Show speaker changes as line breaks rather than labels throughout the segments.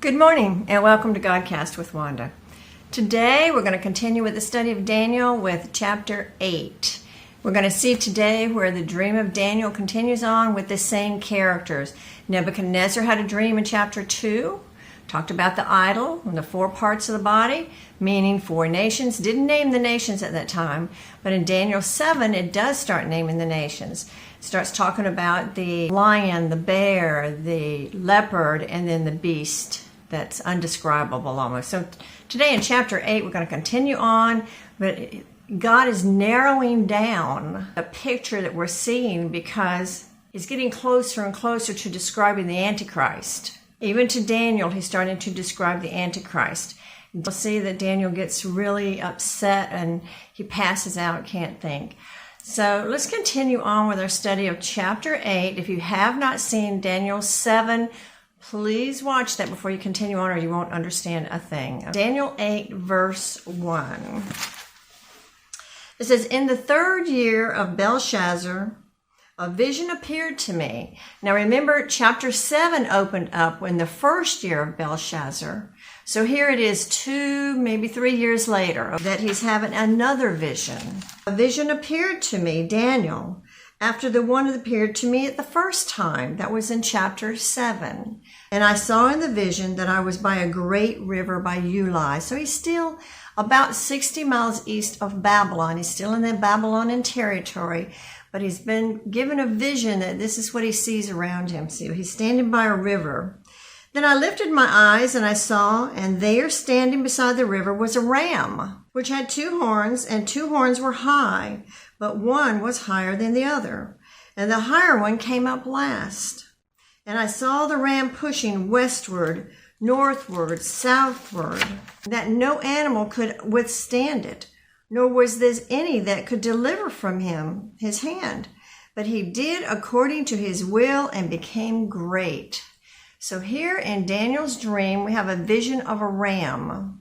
Good morning and welcome to Godcast with Wanda. Today we're going to continue with the study of Daniel with chapter 8. We're going to see today where the dream of Daniel continues on with the same characters. Nebuchadnezzar had a dream in chapter 2, talked about the idol and the 4 parts of the body, meaning 4 nations. Didn't name the nations at that time, but in Daniel 7 it does start naming the nations. It starts talking about the lion, the bear, the leopard, and then the beast. That's undescribable almost. So today in chapter 8, we're going to continue on, but God is narrowing down the picture that we're seeing because he's getting closer and closer to describing the Antichrist. Even to Daniel, he's starting to describe the Antichrist. You'll see that Daniel gets really upset and he passes out, can't think. So let's continue on with our study of chapter 8. If you have not seen Daniel 7, please watch that before you continue on or you won't understand a thing. Daniel 8 verse 1. It says, "In the 3rd year of Belshazzar, a vision appeared to me." Now remember, chapter 7 opened up in the 1st year of Belshazzar. So here it is 2, maybe 3 years later that he's having another vision. "A vision appeared to me, Daniel, after the one that appeared to me at the first time." That was in chapter 7. "And I saw in the vision that I was by a great river by Ulai." So he's still about 60 miles east of Babylon. He's still in the Babylonian territory, but he's been given a vision that this is what he sees around him. See, he's standing by a river. "Then I lifted my eyes and I saw, and there standing beside the river was a ram, which had 2 horns, and 2 horns were high, but one was higher than the other, and the higher one came up last. And I saw the ram pushing westward, northward, southward, that no animal could withstand it, nor was there any that could deliver from him his hand. But he did according to his will and became great." So here in Daniel's dream, we have a vision of a ram.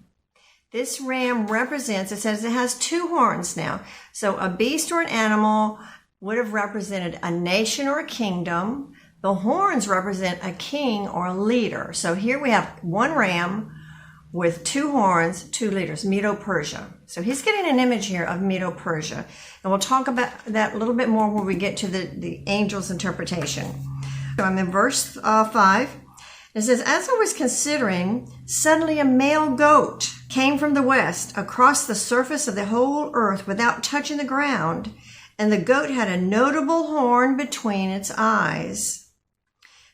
This ram represents, it says it has 2 horns now. So a beast or an animal would have represented a nation or a kingdom. The horns represent a king or a leader. So here we have one ram with 2 horns, 2 leaders, Medo-Persia. So he's getting an image here of Medo-Persia. And we'll talk about that a little bit more when we get to the angel's interpretation. So I'm in verse 5. It says, "As I was considering, suddenly a male goat came from the west across the surface of the whole earth without touching the ground, and the goat had a notable horn between its eyes.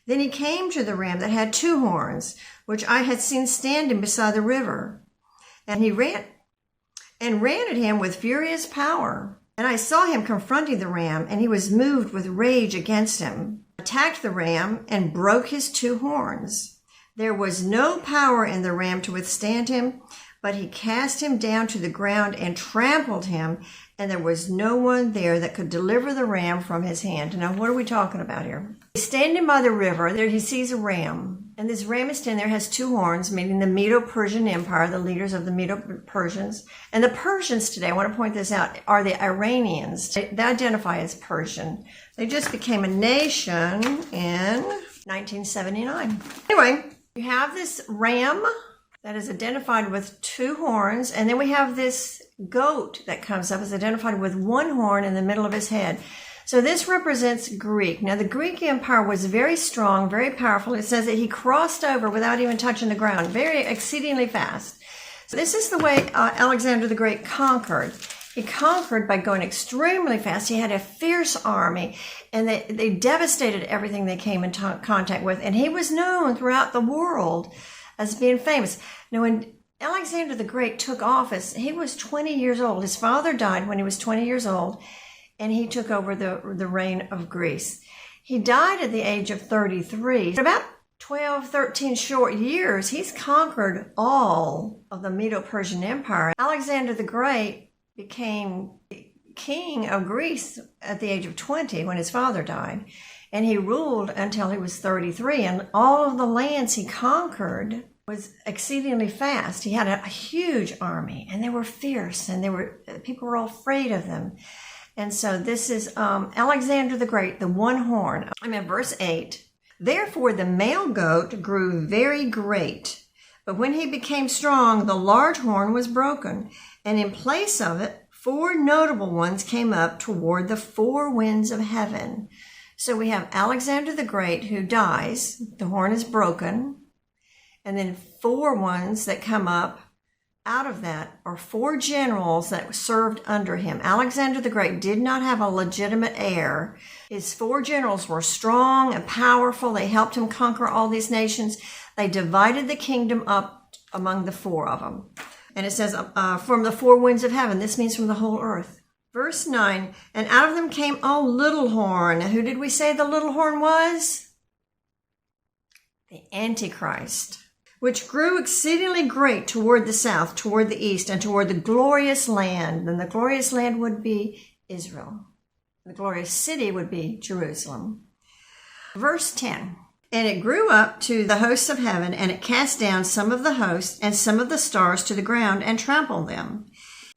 Then he came to the ram that had 2 horns, which I had seen standing beside the river, and he ran at him with furious power. And I saw him confronting the ram, and he was moved with rage against him, attacked the ram, and broke his 2 horns. There was no power in the ram to withstand him, but he cast him down to the ground and trampled him, and there was no one there that could deliver the ram from his hand." Now, what are we talking about here? He's standing by the river. There he sees a ram, and this ram is standing there, has 2 horns, meaning the Medo-Persian Empire, the leaders of the Medo-Persians. And the Persians today, I want to point this out, are the Iranians. They identify as Persian. They just became a nation in 1979. Anyway, you have this ram that is identified with 2 horns, and then we have this goat that comes up, is identified with 1 horn in the middle of his head. So this represents Greek. Now the Greek Empire was very strong, very powerful. It says that he crossed over without even touching the ground, very exceedingly fast. So this is the way Alexander the Great conquered. He conquered by going extremely fast. He had a fierce army, and they devastated everything they came in contact with. And he was known throughout the world as being famous. Now, when Alexander the Great took office, he was 20 years old. His father died when he was 20 years old, and he took over the reign of Greece. He died at the age of 33. In about 12, 13 short years, he's conquered all of the Medo-Persian Empire. Alexander the Great became king of Greece at the age of 20 when his father died, and he ruled until he was 33, and all of the lands he conquered was exceedingly fast. He had a huge army, and they were fierce, and people were all afraid of them. And so this is Alexander the Great, the 1 horn. I'm in verse 8. Therefore the male goat grew very great. But when he became strong, the large horn was broken, and in place of it, 4 notable ones came up toward the 4 winds of heaven. So we have Alexander the Great who dies, the horn is broken, and then 4 ones that come up out of that are 4 generals that served under him. Alexander the Great did not have a legitimate heir. His 4 generals were strong and powerful. They helped him conquer all these nations. They divided the kingdom up among the 4 of them. And it says, from the 4 winds of heaven. This means from the whole earth. Verse 9, and out of them came a little horn. Who did we say the little horn was? The Antichrist, which grew exceedingly great toward the south, toward the east, and toward the glorious land. And the glorious land would be Israel. The glorious city would be Jerusalem. Verse 10, and it grew up to the hosts of heaven, and it cast down some of the hosts and some of the stars to the ground and trampled them.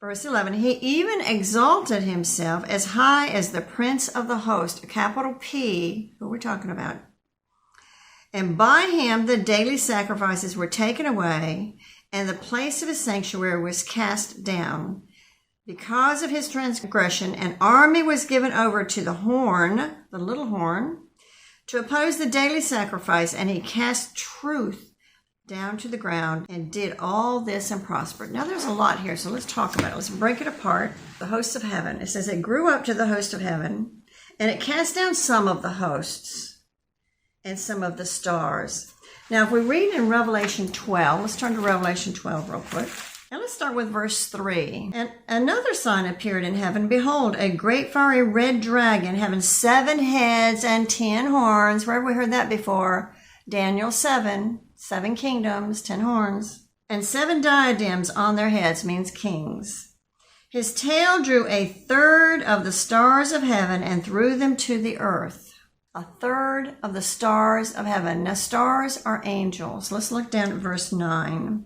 Verse 11, he even exalted himself as high as the prince of the host, a capital P, who we're talking about. And by him the daily sacrifices were taken away, and the place of his sanctuary was cast down. Because of his transgression, an army was given over to the horn, the little horn, to oppose the daily sacrifice, and he cast truth down to the ground and did all this and prospered. Now there's a lot here, so let's talk about it. Let's break it apart. The hosts of heaven. It says it grew up to the host of heaven, and it cast down some of the hosts and some of the stars. Now if we read in Revelation 12, let's turn to Revelation 12 real quick. And let's start with verse 3. And another sign appeared in heaven. Behold, a great fiery red dragon having 7 heads and 10 horns. Where have we heard that before? Daniel 7. 7 kingdoms, 10 horns, and 7 diadems on their heads, means kings. His tail drew 1/3 of the stars of heaven and threw them to the earth. 1/3 of the stars of heaven. Now, stars are angels. Let's look down at verse 9.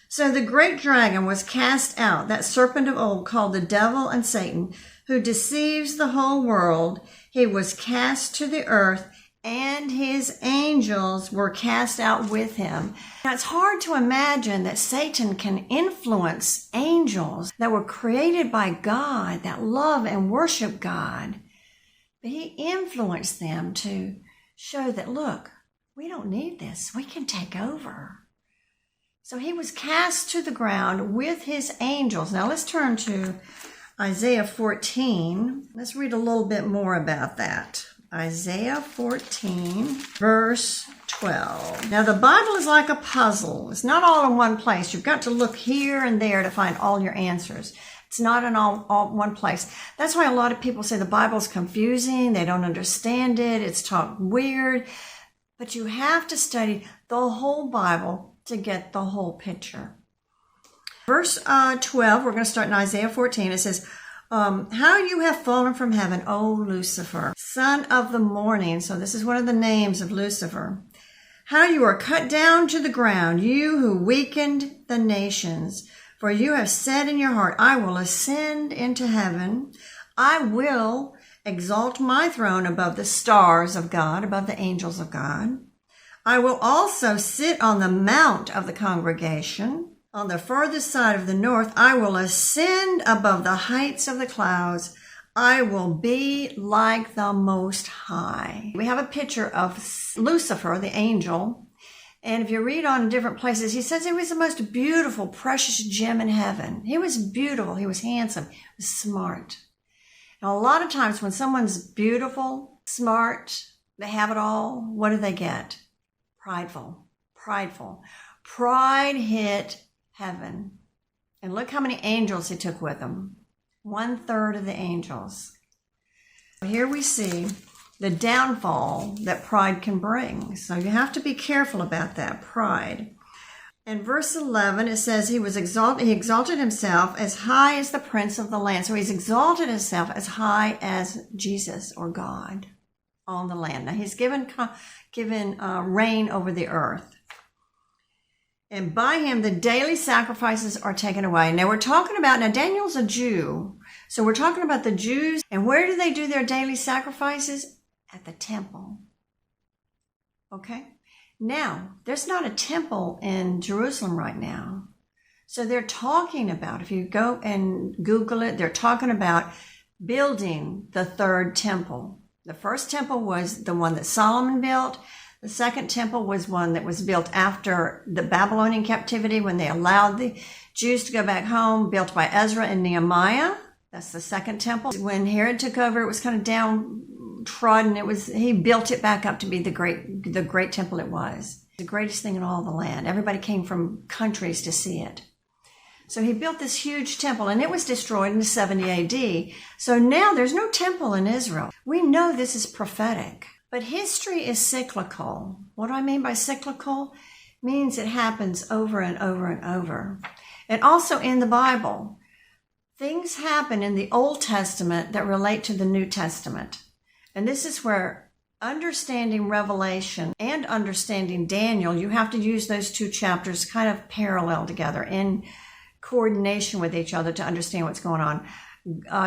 So the great dragon was cast out, that serpent of old called the devil and Satan, who deceives the whole world. He was cast to the earth, and his angels were cast out with him. Now, it's hard to imagine that Satan can influence angels that were created by God, that love and worship God. But he influenced them to show that, look, we don't need this. We can take over. So he was cast to the ground with his angels. Now, let's turn to Isaiah 14. Let's read a little bit more about that. Isaiah 14, verse 12. Now, the Bible is like a puzzle. It's not all in one place. You've got to look here and there to find all your answers. It's not in all one place. That's why a lot of people say the Bible's confusing. They don't understand it. It's taught weird. But you have to study the whole Bible to get the whole picture. Verse 12, we're going to start in Isaiah 14. It says, how you have fallen from heaven, O Lucifer, son of the morning. So this is one of the names of Lucifer. How you are cut down to the ground, you who weakened the nations. For you have said in your heart, I will ascend into heaven. I will exalt my throne above the stars of God, above the angels of God. I will also sit on the mount of the congregation. On the furthest side of the north, I will ascend above the heights of the clouds. I will be like the Most High. We have a picture of Lucifer, the angel. And if you read on different places, he says he was the most beautiful, precious gem in heaven. He was beautiful. He was handsome. He was smart. Now, a lot of times when someone's beautiful, smart, they have it all, what do they get? Prideful. Prideful. Pride hit heaven. And look how many angels he took with him. 1/3 of the angels. Here we see the downfall that pride can bring. So you have to be careful about that, pride. In verse 11, it says he exalted himself as high as the prince of the land. So he's exalted himself as high as Jesus or God on the land. Now he's given reign over the earth. And by him, the daily sacrifices are taken away. Now Daniel's a Jew. So we're talking about the Jews. And where do they do their daily sacrifices? At the temple. Okay? Now, there's not a temple in Jerusalem right now. So they're talking about, if you go and Google it, they're talking about building the third temple. The first temple was the one that Solomon built. The second temple was one that was built after the Babylonian captivity when they allowed the Jews to go back home, built by Ezra and Nehemiah. That's the second temple. When Herod took over, it was kind of downtrodden. He built it back up to be the great temple it was. The greatest thing in all the land. Everybody came from countries to see it. So he built this huge temple, and it was destroyed in 70 AD. So now there's no temple in Israel. We know this is prophetic. But history is cyclical. What do I mean by cyclical? It means it happens over and over and over. And also in the Bible, things happen in the Old Testament that relate to the New Testament. And this is where understanding Revelation and understanding Daniel, you have to use those two chapters kind of parallel together in coordination with each other to understand what's going on.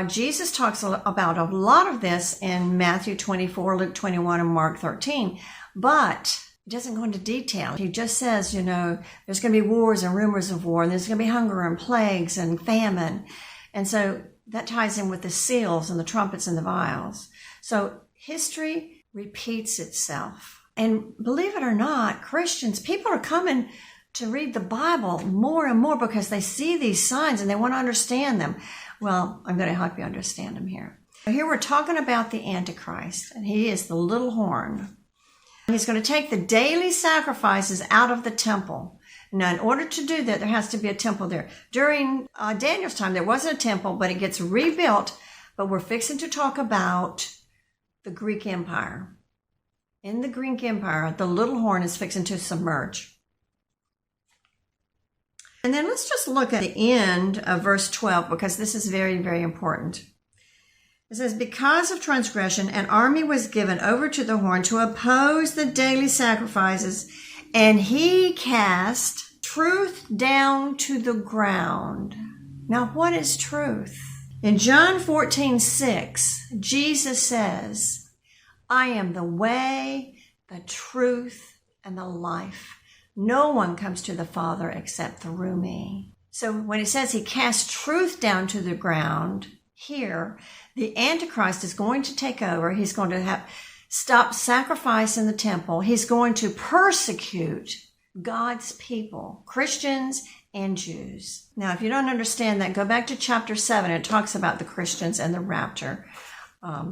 Jesus talks about a lot of this in Matthew 24, Luke 21, and Mark 13, but he doesn't go into detail. He just says, there's going to be wars and rumors of war, and there's going to be hunger and plagues and famine. And so that ties in with the seals and the trumpets and the vials. So history repeats itself. And believe it or not, Christians, people are coming to read the Bible more and more because they see these signs and they want to understand them. Well, I'm going to help you understand them here. Here we're talking about the Antichrist, and he is the little horn. He's going to take the daily sacrifices out of the temple. Now, in order to do that, there has to be a temple there. During Daniel's time, there wasn't a temple, but it gets rebuilt. But we're fixing to talk about the Greek Empire. In the Greek Empire, the little horn is fixing to submerge. And then let's just look at the end of verse 12, because this is very, very important. It says, because of transgression, an army was given over to the horn to oppose the daily sacrifices, and he cast truth down to the ground. Now, what is truth? In John 14:6, Jesus says, I am the way, the truth, and the life. No one comes to the Father except through me. So when it says he cast truth down to the ground, here, the Antichrist is going to take over. He's going to stop sacrifice in the temple. He's going to persecute God's people, Christians and Jews. Now, if you don't understand that, go back to chapter 7. It talks about the Christians and the rapture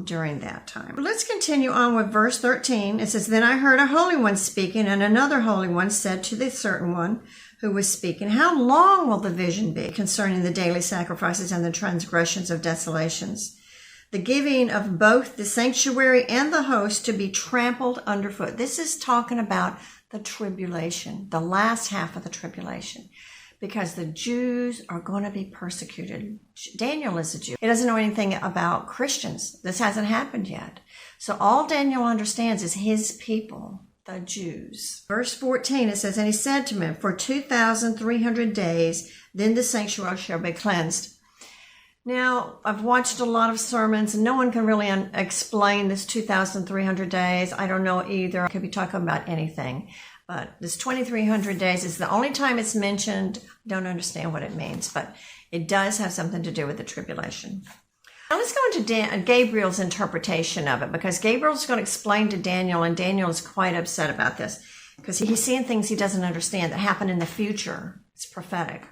during that time. Let's continue on with verse 13. It says, then I heard a holy one speaking, and another holy one said to the certain one who was speaking, how long will the vision be concerning the daily sacrifices and the transgressions of desolations, the giving of both the sanctuary and the host to be trampled underfoot? This is talking about the tribulation, the last half of the tribulation, because the Jews are going to be persecuted. Daniel is a Jew. He doesn't know anything about Christians. This hasn't happened yet. So all Daniel understands is his people, the Jews. Verse 14, it says, and he said to me, for 2,300 days, then the sanctuary shall be cleansed. Now, I've watched a lot of sermons, and no one can really explain this 2,300 days. I don't know either. I could be talking about anything. But this 2,300 days is the only time it's mentioned. Don't understand what it means, but it does have something to do with the tribulation. Now let's go into Gabriel's interpretation of it, because Gabriel's going to explain to Daniel, and Daniel is quite upset about this because he's seeing things he doesn't understand that happen in the future. It's prophetic.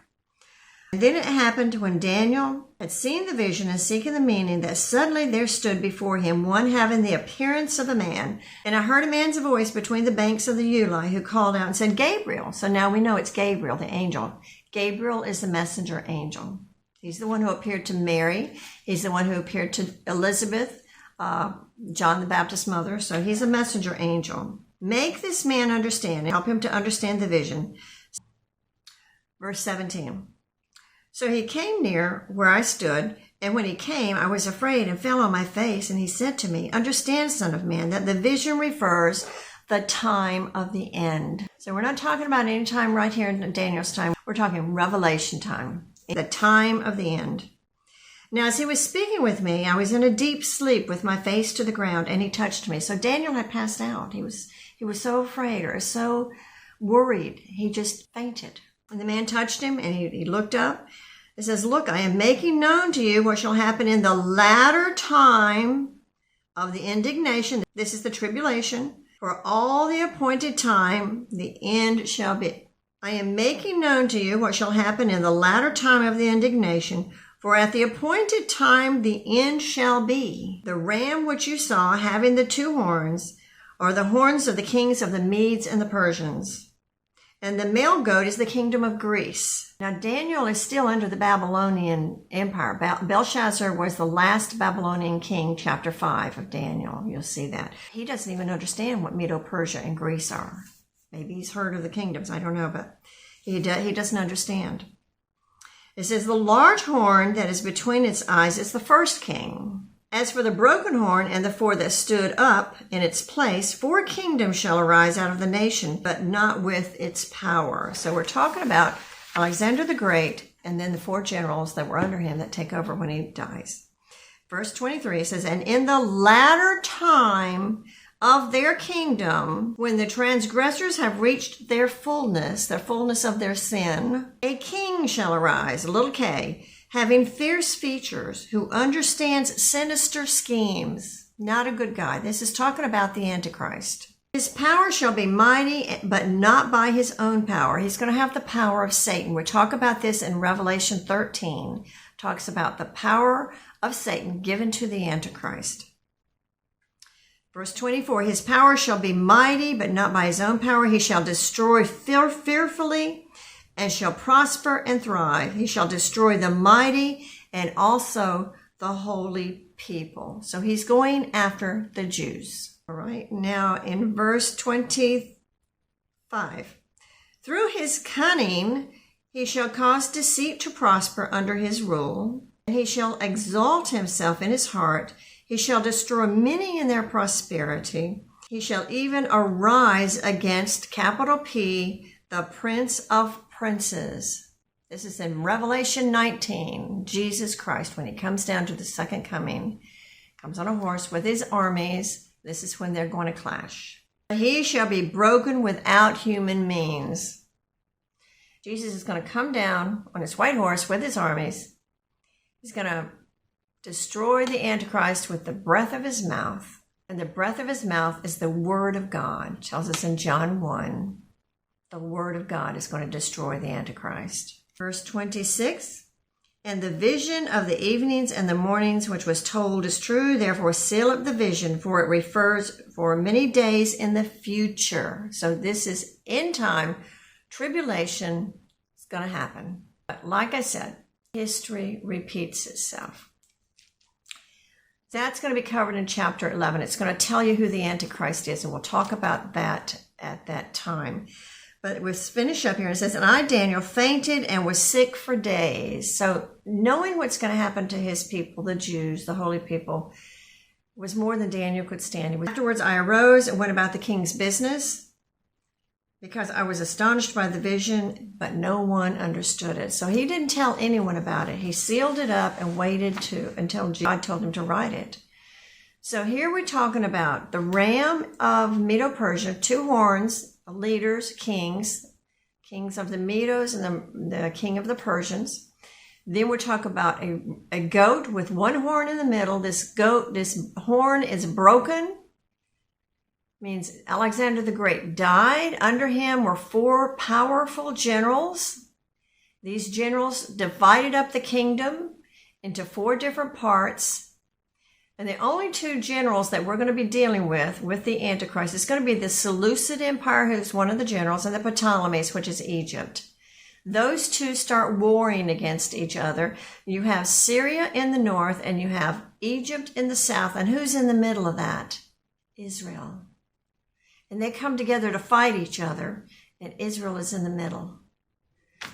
And then it happened when Daniel had seen the vision and seeking the meaning, that suddenly there stood before him one having the appearance of a man. And I heard a man's voice between the banks of the Ulai, who called out and said, Gabriel. So now we know it's Gabriel, the angel. Gabriel is the messenger angel. He's the one who appeared to Mary. He's the one who appeared to Elizabeth, John the Baptist's mother. So he's a messenger angel. Make this man understand and help him to understand the vision. Verse 17. So he came near where I stood, and when he came, I was afraid and fell on my face, and he said to me, understand, son of man, that the vision refers the time of the end. So we're not talking about any time right here in Daniel's time. We're talking Revelation time, the time of the end. Now, as he was speaking with me, I was in a deep sleep with my face to the ground, and he touched me. So Daniel had passed out. He was so afraid or so worried. He just fainted. And the man touched him, and he looked up. It says, "Look, I am making known to you what shall happen in the latter time of the indignation." This is the tribulation. "For all the appointed time, the end shall be." I am making known to you what shall happen in the latter time of the indignation. "For at the appointed time the end shall be. The ram which you saw having the two horns are the horns of the kings of the Medes and the Persians. And the male goat is the kingdom of Greece." Now Daniel is still under the Babylonian Empire. Belshazzar was the last Babylonian king, chapter 5 of Daniel. You'll see that. He doesn't even understand what Medo-Persia and Greece are. Maybe he's heard of the kingdoms, I don't know, but he doesn't understand. It says, "The large horn that is between its eyes is the first king. As for the broken horn and the four that stood up in its place, 4 kingdoms shall arise out of the nation, but not with its power." So we're talking about Alexander the Great and then the 4 generals that were under him that take over when he dies. Verse 23 says, "And in the latter time of their kingdom, when the transgressors have reached their fullness of their sin, a king shall arise," little k, "having fierce features, who understands sinister schemes." Not a good guy. This is talking about the Antichrist. "His power shall be mighty, but not by his own power." He's going to have the power of Satan. We talk about this in Revelation 13. Talks about the power of Satan given to the Antichrist. Verse 24, "His power shall be mighty, but not by his own power. He shall destroy fearfully and shall prosper and thrive. He shall destroy the mighty and also the holy people." So he's going after the Jews. All right. Now in verse 25, "Through his cunning he shall cause deceit to prosper under his rule. And he shall exalt himself in his heart. He shall destroy many in their prosperity. He shall even arise against," capital P, "the Prince of Princes." This is in Revelation 19. Jesus Christ, when he comes down to the second coming, comes on a horse with his armies. This is when they're going to clash. "He shall be broken without human means." Jesus is going to come down on his white horse with his armies. He's going to destroy the Antichrist with the breath of his mouth. And the breath of his mouth is the word of God. It tells us in John 1. The word of God is going to destroy the Antichrist. Verse 26, "And the vision of the evenings and the mornings which was told is true. Therefore seal up the vision, for it refers for many days in the future." So this is end time. Tribulation is going to happen. But like I said, history repeats itself. That's going to be covered in chapter 11. It's going to tell you who the Antichrist is, and we'll talk about that at that time. But we'll finish up here. It says, "And I, Daniel, fainted and was sick for days." So knowing what's going to happen to his people, the Jews, the holy people, was more than Daniel could stand. "Afterwards I arose and went about the king's business, because I was astonished by the vision, but no one understood it." So he didn't tell anyone about it. He sealed it up and waited until God told him to write it. So here we're talking about the ram of Medo-Persia, 2 horns, leaders, kings of the Medos and the king of the Persians. Then we're talking about a goat with 1 horn in the middle. This horn is broken. Means Alexander the Great died. Under him were 4 powerful generals. These generals divided up the kingdom into 4 different parts. And the only 2 generals that we're going to be dealing with the Antichrist is going to be the Seleucid Empire, who's one of the generals, and the Ptolemies, which is Egypt. Those 2 start warring against each other. You have Syria in the north, and you have Egypt in the south. And who's in the middle of that? Israel. And they come together to fight each other, and Israel is in the middle.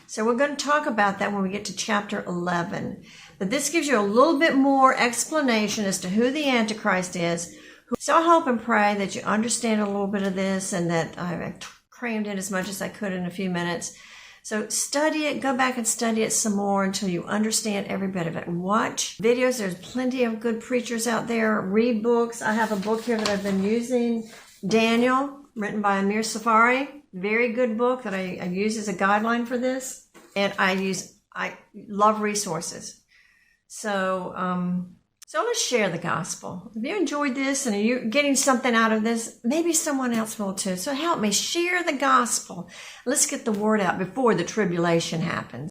So we're going to talk about that when we get to chapter 11. But this gives you a little bit more explanation as to who the Antichrist is. So I hope and pray that you understand a little bit of this, and that I've crammed in as much as I could in a few minutes, So study it, go back and study it some more until you understand every bit of it. Watch videos. There's plenty of good preachers out there. Read books. I have a book here that I've been using, Daniel, written by Amir Safari. Very good book that I use as a guideline for this. And I love resources. So let's share the gospel. If you enjoyed this and you're getting something out of this, maybe someone else will too. So help me share the gospel. Let's get the word out before the tribulation happens.